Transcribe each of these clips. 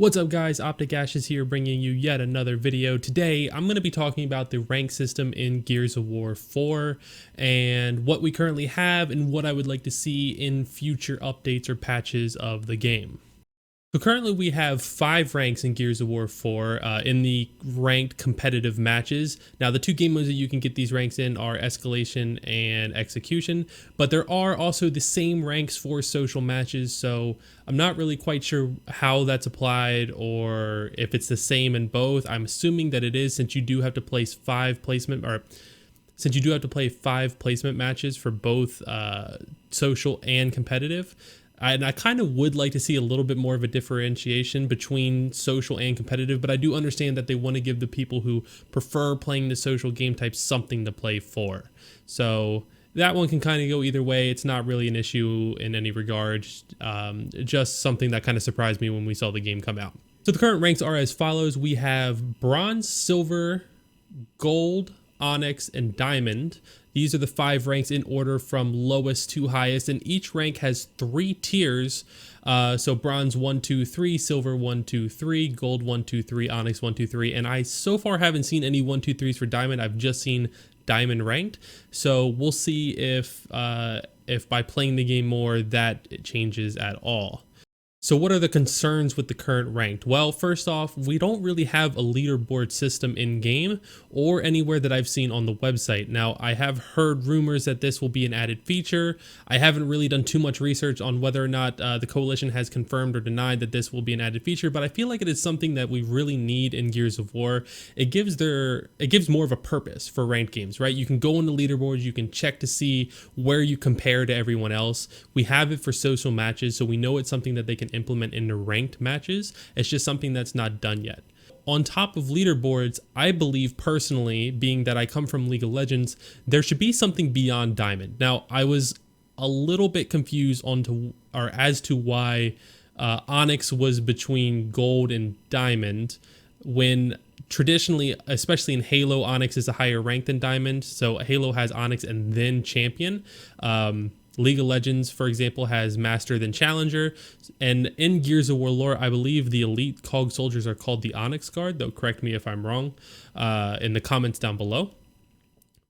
What's up guys, OpTic is here bringing you yet another video. Today I'm going to be talking about the rank system in Gears of War 4 and what we currently have and what I would like to see in future updates or patches of the game. So currently we have 5 ranks in Gears of War 4 in the ranked competitive matches. Now the 2 game modes that you can get these ranks in are Escalation and Execution, but there are also the same ranks for social matches, so I'm not really quite sure how that's applied or if it's the same in both. I'm assuming that it is, since you do have to place 5 placement matches for both social and competitive. And I kind of would like to see a little bit more of a differentiation between social and competitive, but I do understand that they want to give the people who prefer playing the social game type something to play for. So that one can kind of go either way. It's not really an issue in any regard, just something that kind of surprised me when we saw the game come out. So the current ranks are as follows. We have Bronze, Silver, Gold, Onyx, and Diamond. These are the 5 ranks in order from lowest to highest, and each rank has 3 tiers. So Bronze 1, 2, 3, Silver 1, 2, 3, Gold 1, 2, 3, Onyx 1, 2, 3, and I so far haven't seen any 1, 2, 3s for Diamond. I've just seen Diamond ranked, so we'll see if by playing the game more that it changes at all. So what are the concerns with the current ranked? Well, first off, we don't really have a leaderboard system in game or anywhere that I've seen on the website. Now, I have heard rumors that this will be an added feature. I haven't really done too much research on whether or not the Coalition has confirmed or denied that this will be an added feature, but I feel like it is something that we really need in Gears of War. It gives more of a purpose for ranked games, right? You can go on the leaderboards, you can check to see where you compare to everyone else. We have it for social matches, so we know it's something that they can implement into ranked matches. It's just something that's not done yet. On top of leaderboards, I believe personally, being that I come from League of Legends, there should be something beyond Diamond. Now, I was a little bit confused as to why Onyx was between Gold and Diamond, when traditionally, especially in Halo, Onyx is a higher rank than Diamond. So Halo has Onyx and then Champion. League of Legends, for example, has Master then Challenger, and in Gears of War lore, I believe the elite COG soldiers are called the Onyx Guard, though correct me if I'm wrong in the comments down below.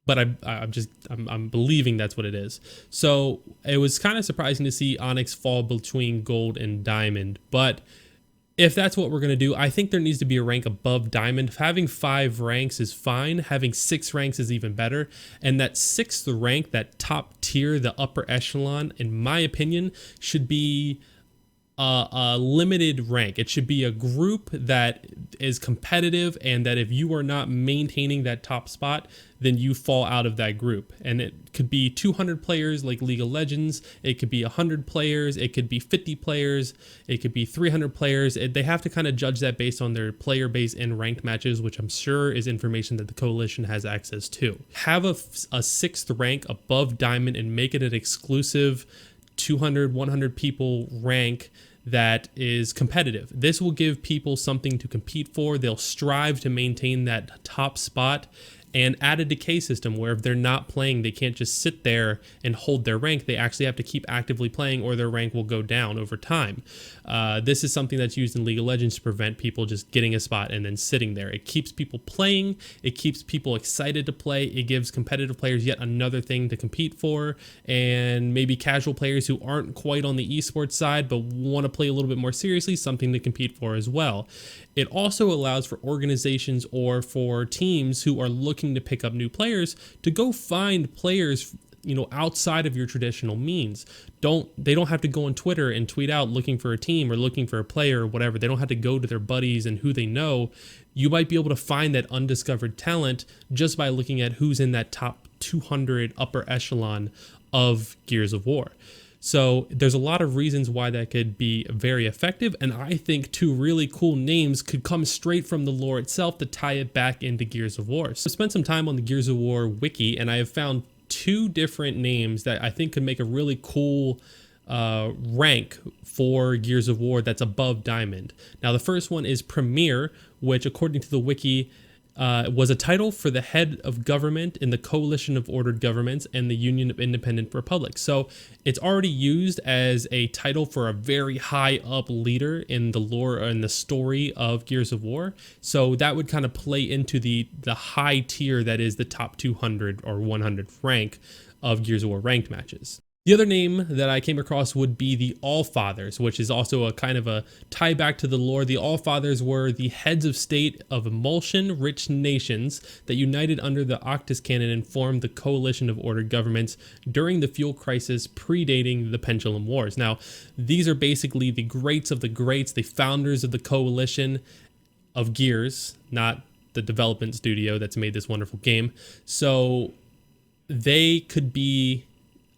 But I'm believing that's what it is. So it was kind of surprising to see Onyx fall between Gold and Diamond, but if that's what we're going to do, I think there needs to be a rank above Diamond. Having 5 ranks is fine. Having 6 ranks is even better. And that 6th rank, that top tier, the upper echelon, in my opinion, should be a limited rank. It should be a group that is competitive, and that if you are not maintaining that top spot, then you fall out of that group. And it could be 200 players like League of Legends, it could be 100 players, it could be 50 players, it could be 300 players. They have to kind of judge that based on their player base in ranked matches, which I'm sure is information that the Coalition has access to. Have a 6th rank above Diamond and make it an exclusive 200, 100 people rank that is competitive. This will give people something to compete for. They'll strive to maintain that top spot, and add a decay system where if they're not playing, they can't just sit there and hold their rank. They actually have to keep actively playing, or their rank will go down over time. This is something that's used in League of Legends to prevent people just getting a spot and then sitting there. It keeps people playing. It keeps people excited to play. It gives competitive players yet another thing to compete for, and maybe casual players who aren't quite on the esports side but want to play a little bit more seriously, something to compete for as well. It also allows for organizations or for teams who are looking to pick up new players to go find players, outside of your traditional means. They don't have to go on Twitter and tweet out looking for a team or looking for a player or whatever. They don't have to go to their buddies and who they know. You might be able to find that undiscovered talent just by looking at who's in that top 200 upper echelon of Gears of War. So there's a lot of reasons why that could be very effective, and I think 2 really cool names could come straight from the lore itself to tie it back into Gears of War. So I spent some time on the Gears of War wiki, and I have found 2 different names that I think could make a really cool rank for Gears of War that's above Diamond. Now the first one is Premier, which according to the wiki was a title for the head of government in the Coalition of Ordered Governments and the Union of Independent Republics. So it's already used as a title for a very high up leader in the lore and the story of Gears of War. So that would kind of play into the high tier that is the top 200 or 100 rank of Gears of War ranked matches. The other name that I came across would be the Allfathers, which is also a kind of a tie back to the lore. The Allfathers were the heads of state of emulsion-rich nations that united under the Octus Canon and formed the Coalition of Ordered Governments during the fuel crisis predating the Pendulum Wars. Now, these are basically the greats of the greats, the founders of the Coalition of Gears, not the development studio that's made this wonderful game. So they could be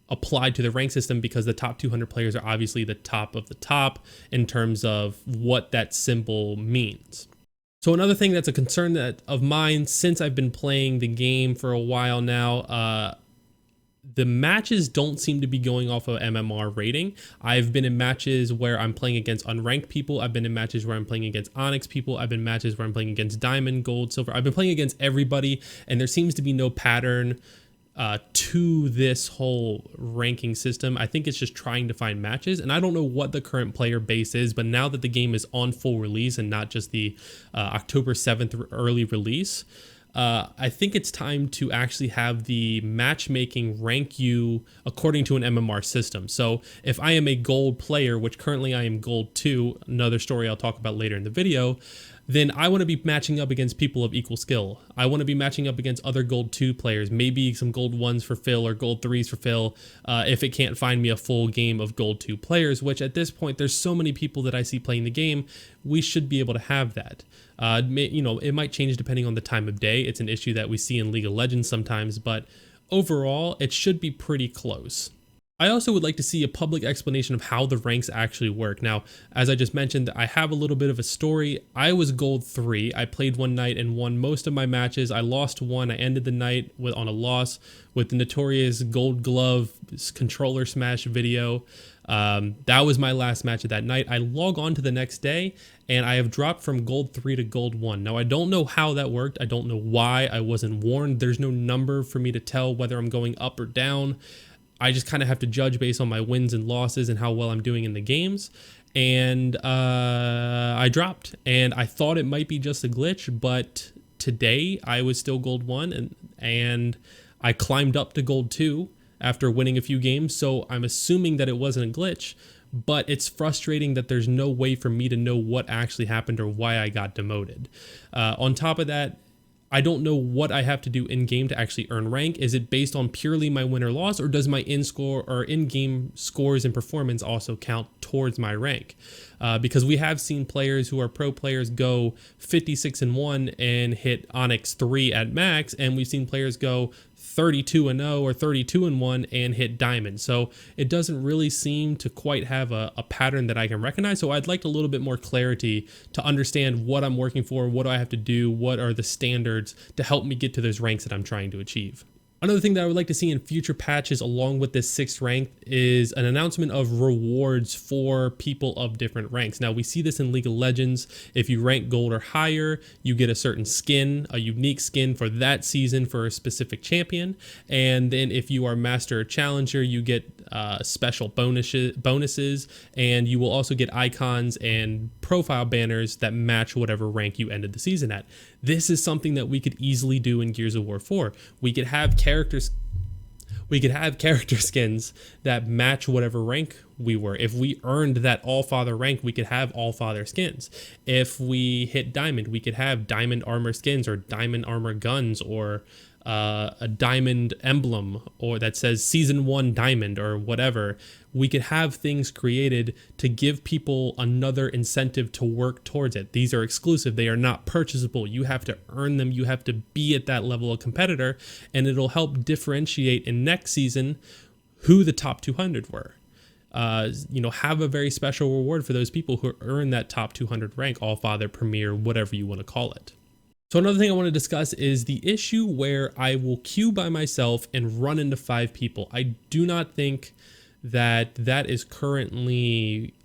applied to the rank system because the top 200 players are obviously the top of the top in terms of what that symbol means. So another thing that's a concern of mine since I've been playing the game for a while now, the matches don't seem to be going off of MMR rating. I've been in matches where I'm playing against unranked people. I've been in matches where I'm playing against Onyx people. I've been in matches where I'm playing against Diamond, Gold, Silver. I've been playing against everybody, and there seems to be no pattern to this whole ranking system. I think it's just trying to find matches, and I don't know what the current player base is, but now that the game is on full release and not just the October 7th early release, I think it's time to actually have the matchmaking rank you according to an MMR system. So if I am a gold player, which currently I am gold 2, another story I'll talk about later in the video, then I want to be matching up against people of equal skill. I want to be matching up against other gold 2 players, maybe some gold 1s for Phil or gold 3s for Phil, if it can't find me a full game of gold 2 players, which at this point, there's so many people that I see playing the game, we should be able to have that. It might change depending on the time of day. It's an issue that we see in League of Legends sometimes, but overall, it should be pretty close. I also would like to see a public explanation of how the ranks actually work. Now, as I just mentioned, I have a little bit of a story. I was gold 3. I played one night and won most of my matches. I lost one. I ended the night on a loss with the notorious gold glove controller smash video. That was my last match of that night. I log on to the next day and I have dropped from gold 3 to gold 1. Now, I don't know how that worked. I don't know why. I wasn't warned. There's no number for me to tell whether I'm going up or down. I just kind of have to judge based on my wins and losses and how well I'm doing in the games. And I dropped, and I thought it might be just a glitch, but today I was still gold 1 and I climbed up to gold 2 after winning a few games. So I'm assuming that it wasn't a glitch, but it's frustrating that there's no way for me to know what actually happened or why I got demoted. On top of that, I don't know what I have to do in game to actually earn rank. Is it based on purely my win or loss, or does my in-score or in-game scores and performance also count towards my rank? Because we have seen players who are pro players go 56-1 and hit Onyx 3 at max, and we've seen players go 32-0 or 32-1 and hit Diamond. So it doesn't really seem to quite have a pattern that I can recognize. So I'd like a little bit more clarity to understand what I'm working for, what do I have to do, what are the standards to help me get to those ranks that I'm trying to achieve. Another thing that I would like to see in future patches along with this 6th rank is an announcement of rewards for people of different ranks. Now, we see this in League of Legends. If you rank gold or higher, you get a certain skin, a unique skin for that season for a specific champion. And then if you are Master or Challenger, you get special bonuses, and you will also get icons and profile banners that match whatever rank you ended the season at. This is something that we could easily do in Gears of War 4. We could have character skins that match whatever rank we were. If we earned that Allfather rank, we could have Allfather skins. If we hit Diamond, we could have Diamond armor skins or Diamond armor guns or a diamond emblem or that says season 1 diamond or whatever. We could have things created to give people another incentive to work towards it. These are exclusive. They are not purchasable. You have to earn them. You have to be at that level of competitor, and it'll help differentiate in next season who the top 200 were. Have a very special reward for those people who earn that top 200 rank, Allfather, Premier, whatever you want to call it. So another thing I want to discuss is the issue where I will queue by myself and run into 5 people. I do not think that is currently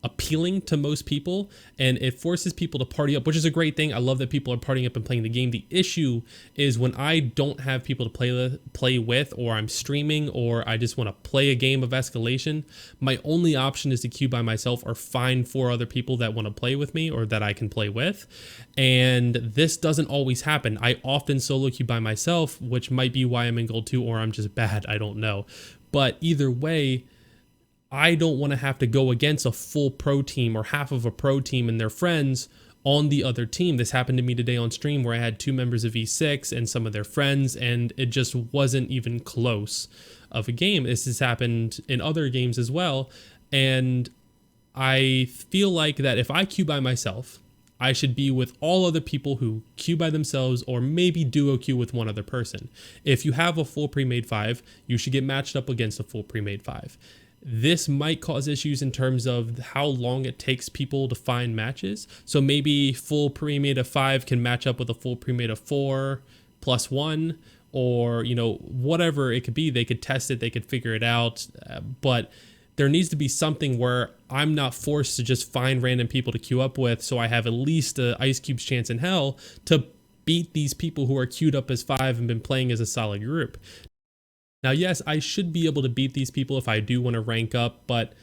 appealing to most people, and it forces people to party up, which is a great thing. I love that people are partying up and playing the game. The issue is when I don't have people to play with, or I'm streaming, or I just want to play a game of escalation, my only option is to queue by myself or find 4 other people that want to play with me or that I can play with. And this doesn't always happen. I often solo queue by myself, which might be why I'm in gold 2, or I'm just bad, I don't know. But either way, I don't want to have to go against a full pro team or half of a pro team and their friends on the other team. This happened to me today on stream where I had 2 members of E6 and some of their friends, and it just wasn't even close of a game. This has happened in other games as well, and I feel like that if I queue by myself, I should be with all other people who queue by themselves, or maybe duo queue with one other person. If you have a full pre-made 5, you should get matched up against a full pre-made 5. This might cause issues in terms of how long it takes people to find matches. So maybe full pre-made of 5 can match up with a full pre-made of 4 plus 1, or, you know, whatever it could be. They could test it, they could figure it out, but there needs to be something where I'm not forced to just find random people to queue up with, so I have at least an Ice Cube's chance in hell to beat these people who are queued up as 5 and been playing as a solid group. Now, yes, I should be able to beat these people if I do want to rank up, but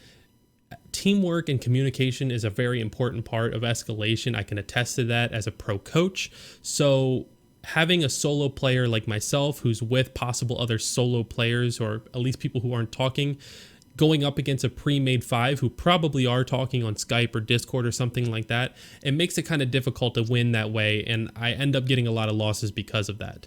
teamwork and communication is a very important part of escalation. I can attest to that as a pro coach. So having a solo player like myself who's with possible other solo players, or at least people who aren't talking, going up against a pre-made 5 who probably are talking on Skype or Discord or something like that, it makes it kind of difficult to win that way, and I end up getting a lot of losses because of that.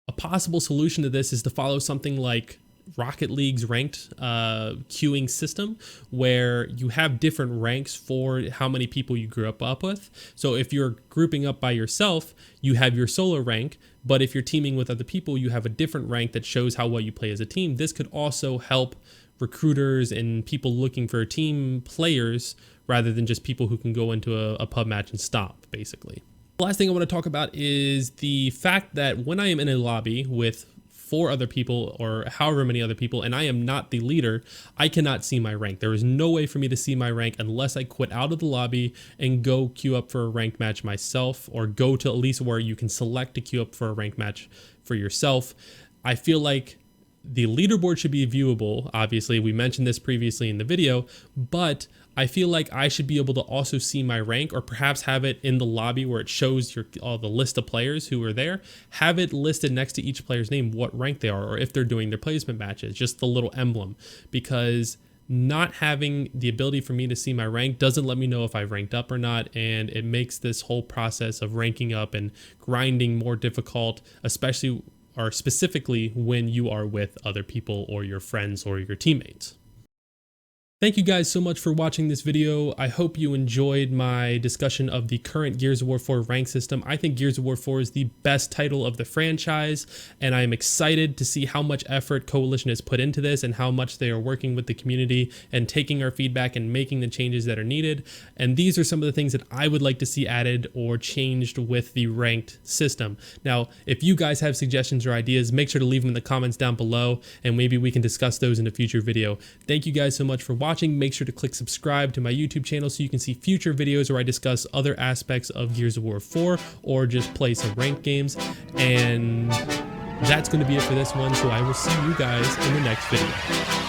A possible solution to this is to follow something like Rocket League's ranked queuing system, where you have different ranks for how many people you grew up with. So if you're grouping up by yourself, you have your solo rank, but if you're teaming with other people, you have a different rank that shows how well you play as a team. This could also help recruiters and people looking for team players rather than just people who can go into a pub match and stop, basically. The last thing I want to talk about is the fact that when I am in a lobby with 4 other people or however many other people, and I am not the leader, I cannot see my rank. There is no way for me to see my rank unless I quit out of the lobby and go queue up for a ranked match myself, or go to at least where you can select to queue up for a ranked match for yourself. I feel like the leaderboard should be viewable. Obviously, we mentioned this previously in the video, but I feel like I should be able to also see my rank, or perhaps have it in the lobby where it shows the list of players who are there. Have it listed next to each player's name what rank they are, or if they're doing their placement matches, just the little emblem. Because not having the ability for me to see my rank doesn't let me know if I've ranked up or not, and it makes this whole process of ranking up and grinding more difficult, especially or specifically when you are with other people or your friends or your teammates. Thank you guys so much for watching this video. I hope you enjoyed my discussion of the current Gears of War 4 rank system. I think Gears of War 4 is the best title of the franchise, and I am excited to see how much effort Coalition has put into this and how much they are working with the community and taking our feedback and making the changes that are needed. And these are some of the things that I would like to see added or changed with the ranked system. Now, if you guys have suggestions or ideas, make sure to leave them in the comments down below, and maybe we can discuss those in a future video. Thank you guys so much for watching. Make sure to click subscribe to my YouTube channel so you can see future videos where I discuss other aspects of Gears of War 4 or just play some ranked games. And that's going to be it for this one, so I will see you guys in the next video.